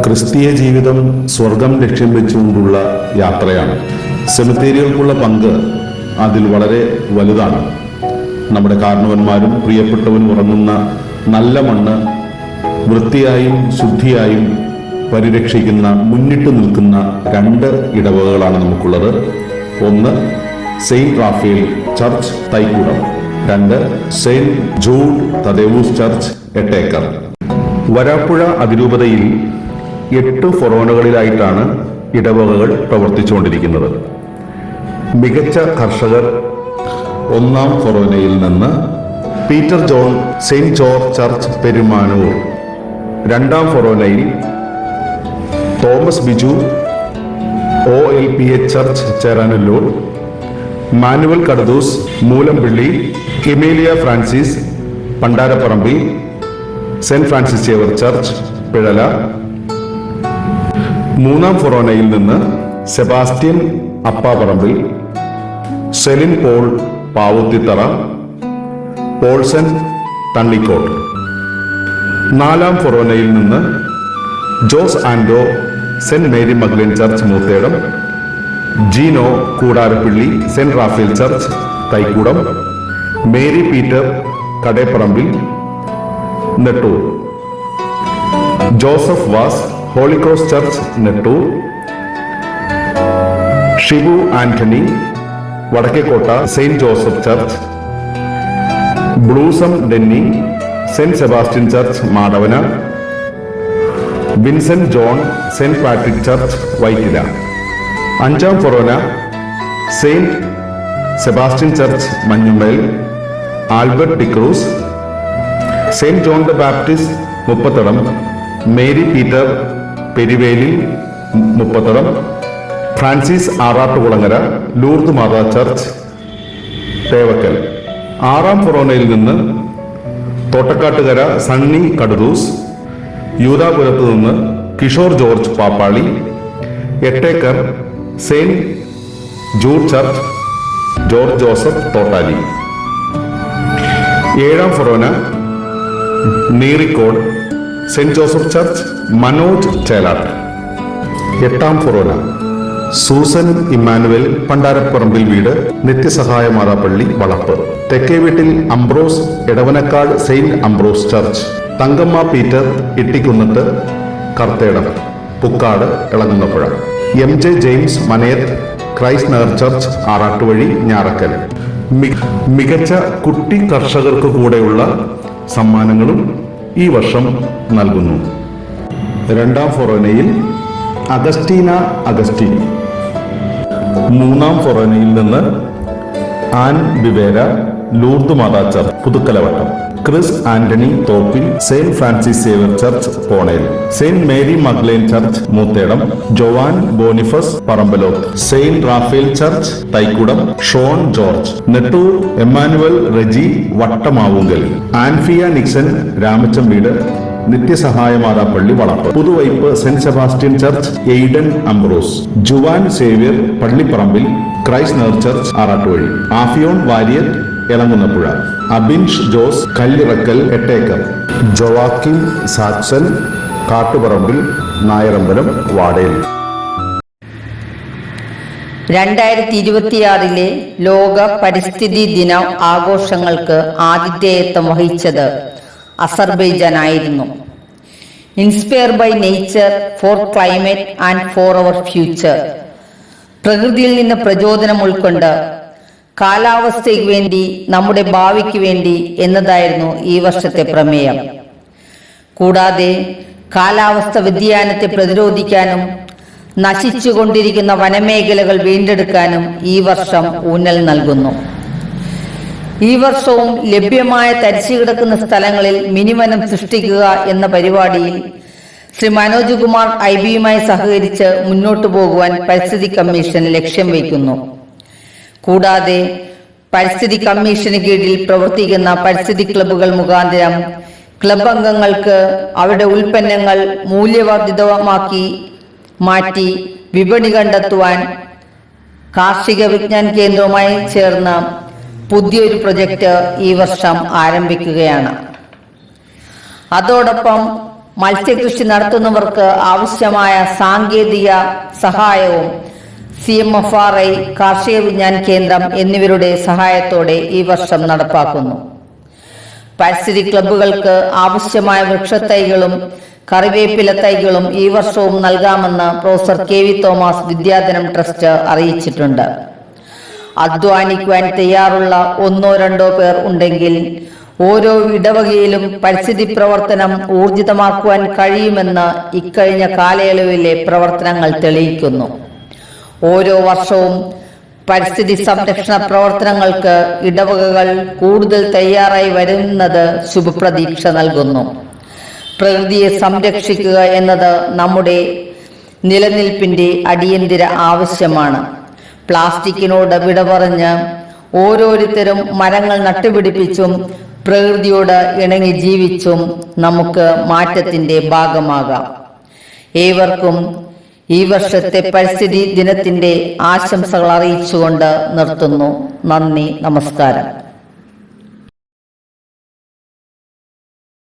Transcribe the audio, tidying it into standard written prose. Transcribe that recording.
ക്രിസ്തീയ ജീവിതം സ്വർഗം ലക്ഷ്യം വെച്ചുകൊണ്ടുള്ള യാത്രയാണ്. സെമിത്തേരികൾക്കുള്ള പങ്ക് അതിൽ വളരെ വലുതാണ്. നമ്മുടെ കാരണവന്മാരും പ്രിയപ്പെട്ടവനും ഉറങ്ങുന്ന നല്ല മണ്ണ് വൃത്തിയായും ശുദ്ധിയായും പരിരക്ഷിക്കുന്ന മുന്നിട്ട് നിൽക്കുന്ന രണ്ട് ഇടവകകളാണ് നമുക്കുള്ളത്. ഒന്ന് സെയിന്റ് റാഫേൽ ചർച്ച് തൈക്കുടം, രണ്ട് saint Jude Thaddeus church Ettekkar. Varapuzha അതിരൂപതയിൽ 8 ഫൊറോനകളിലായിട്ടാണ് ഇടവകകൾ പ്രവർത്തിച്ചുകൊണ്ടിരിക്കുന്നത്. മികച്ച കർഷകർ 1-ാം ഫൊറോനയിൽ നിന്ന് Peter John saint George church Perumanoor, 2-ാം ഫൊറോനയിൽ Thomas Biju OLPH church Cheranallur, Manuel Kadadoos Moolampilly, Emilia Francis Pandaraparambil, saint Francis Xavier church Pizhala. 3-ാം ഫൊറോനയിൽ നിന്ന് സെബാസ്റ്റ്യൻ അപ്പാപറമ്പിൽ, സെലിൻ പോൾ പാവുത്തിത്തറ, പോൾസൺ തണ്ണിക്കോട്ട്. 4-ാം ഫൊറോനയിൽ നിന്ന് Jose Ando saint Mary Magdalene church Moothedam, Jeeno Koodarappilly saint Raphael church Thykoodam, Mary Peter Kadeparambil Nettoor, Joseph Vaz Holy Cross Church Nettoor, Shibu Antony Vadakkekotta Saint Joseph Church, Blossom Denny Saint Sebastian Church Madavana, Vincent John Saint Patrick Church Vyttila. 5-ാം ഫൊറോന Saint Sebastian Church Manjummel, Albert D'Cruz, Saint John the Baptist Muppathadam, Mary Peter Perivelil Muppathadam, Francis Arattukulangara Lourdes Matha Church Thevakkal. 6-ാം ഫൊറോനയിൽ നിന്ന് Thottakkattukara Sunny Kadudoos, യൂദാപുരത്ത് നിന്ന് Kishore George Pappali, Ettekkar Saint Jude Church George Joseph Thottali. 7-ാം ഫൊറോന Neerikode Saint Joseph Church Manoj Chelat. 8-ാം ഫൊറോന Susan Emmanuel Pandaraparambil വീട് നിത്യസഹായ മാതാപ്പള്ളി വളപ്പ്. തെക്കേ വീട്ടിൽ Ambrose Edavanakkad Saint Ambrose Church, Thankamma Peter Ittikkunnath Karthedam Pukkad Elamkunnapuzha, MJ James Manayath Christ Nagar Church Arattuvazhi Njarakkal. മികച്ച കുട്ടി കർഷകർക്ക് കൂടെയുള്ള സമ്മാനങ്ങളും ഈ വർഷം നൽകുന്നു. 2-ാം ഫൊറോനയിൽ അഗസ്റ്റീന അഗസ്റ്റിൻ, 3-ാം ഫൊറോനയിൽ നിന്ന് Ann Bivera Lourdes Matha Church Puthukkalavattam, Chris Antony Thoppil Saint Francis Xavier Church Ponel, Saint Mary Magdalene Church Moothedam, Joan Boniface Parambaloth, Saint Raphael church Thaikkudam, Shawn George Nettoor, Emmanuel Reji Vattamavunkal, Anfiya Nixon Ramachcham വീട് നിത്യസഹായ മാതാപ്പള്ളി വളപ്പ്, Puthuvype Saint Sebastian Church Aidan Ambrose, Juan Xavier Pallipparambil Christ Nagar Church Arattuvazhi, Afion Warrier Elamkunnapuzha, Abinsh Jose Kallirakkal Ettekkar, Joachim Saxon Kattuparambil Nayarambalam വാടയിൽ. 2026 ലോക പരിസ്ഥിതി ദിന ആഘോഷങ്ങൾക്ക് ആതിഥേയത്വം വഹിച്ചത് അസർബൈജാൻ ആയിരുന്നു. Inspire by nature for climate and for our future, പ്രകൃതിയിൽ നിന്ന് പ്രചോദനം ഉൾക്കൊണ്ട് കാലാവസ്ഥയ്ക്ക് വേണ്ടി നമ്മുടെ ഭാവിക്ക് വേണ്ടി എന്നതായിരുന്നു ഈ വർഷത്തെ പ്രമേയം. കൂടാതെ കാലാവസ്ഥ വ്യതിയാനത്തെ പ്രതിരോധിക്കാനും നശിച്ചുകൊണ്ടിരിക്കുന്ന വനമേഖലകൾ വീണ്ടെടുക്കാനും ഈ വർഷം ഊന്നൽ നൽകുന്നു. ഈ വർഷവും ലഭ്യമായ തരിച്ചുകിടക്കുന്ന സ്ഥലങ്ങളിൽ മിനിവനം സൃഷ്ടിക്കുക എന്ന പരിപാടിയിൽ ശ്രീ മനോജ് കുമാർ IBയുമായി സഹകരിച്ച് മുന്നോട്ടു പോകുവാൻ പരിസ്ഥിതി കമ്മീഷൻ ലക്ഷ്യം വയ്ക്കുന്നു. കൂടാതെ പരിസ്ഥിതി കമ്മീഷന് കീഴിൽ പ്രവർത്തിക്കുന്ന പരിസ്ഥിതി ക്ലബ്ബുകൾ മുഖാന്തരം ക്ലബ് അംഗങ്ങൾക്ക് അവരുടെ ഉൽപ്പന്നങ്ങൾ മൂല്യവർദ്ധിതമാക്കി മാറ്റി വിപണി കണ്ടെത്തുവാൻ കാർഷിക വിജ്ഞാന കേന്ദ്രവുമായി ചേർന്ന് പുതിയൊരു പ്രൊജക്ട് ഈ വർഷം ആരംഭിക്കുകയാണ്. അതോടൊപ്പം മത്സ്യകൃഷി നടത്തുന്നവർക്ക് ആവശ്യമായ സാങ്കേതിക സഹായവും CMFRI, കാർഷിക വിജ്ഞാന കേന്ദ്രം എന്നിവരുടെ സഹായത്തോടെ ഈ വർഷം നടപ്പാക്കുന്നു. പരിസ്ഥിതി ക്ലബ്ബുകൾക്ക് ആവശ്യമായ വൃക്ഷത്തൈകളും കറിവേപ്പില തൈകളും ഈ വർഷവും നൽകാമെന്ന് പ്രൊഫസർ KV തോമസ് വിദ്യാധനം ട്രസ്റ്റ് അറിയിച്ചിട്ടുണ്ട്. അധ്വാനിക്കുവാൻ തയ്യാറുള്ള 1-2 പേർ ഉണ്ടെങ്കിൽ ഓരോ ഇടവകയിലും പരിസ്ഥിതി പ്രവർത്തനം ഊർജിതമാക്കുവാൻ കഴിയുമെന്ന് ഇക്കഴിഞ്ഞ കാലയളവിലെ പ്രവർത്തനങ്ങൾ തെളിയിക്കുന്നു. ഓരോ വർഷവും പരിസ്ഥിതി സംരക്ഷണ പ്രവർത്തനങ്ങൾക്ക് ഇടവകകൾ കൂടുതൽ തയ്യാറായി വരുന്നത് ശുഭപ്രതീക്ഷ നൽകുന്നു. പ്രകൃതിയെ സംരക്ഷിക്കുക എന്നത് നമ്മുടെ നിലനിൽപ്പിന്റെ അടിയന്തര ആവശ്യമാണ്. പ്ലാസ്റ്റിക്കിനോട് വിട പറഞ്ഞ് ഓരോരുത്തരും മരങ്ങൾ നട്ടുപിടിപ്പിച്ചും പ്രകൃതിയോട് ഇണങ്ങി ജീവിച്ചും നമുക്ക് മാറ്റത്തിന്റെ ഭാഗമാകാം. ഏവർക്കും ഈ വർഷത്തെ പരിസ്ഥിതി ദിനത്തിന്റെ ആശംസകൾ അറിയിച്ചുകൊണ്ട് നിർത്തുന്നു. നന്ദി, നമസ്കാരം.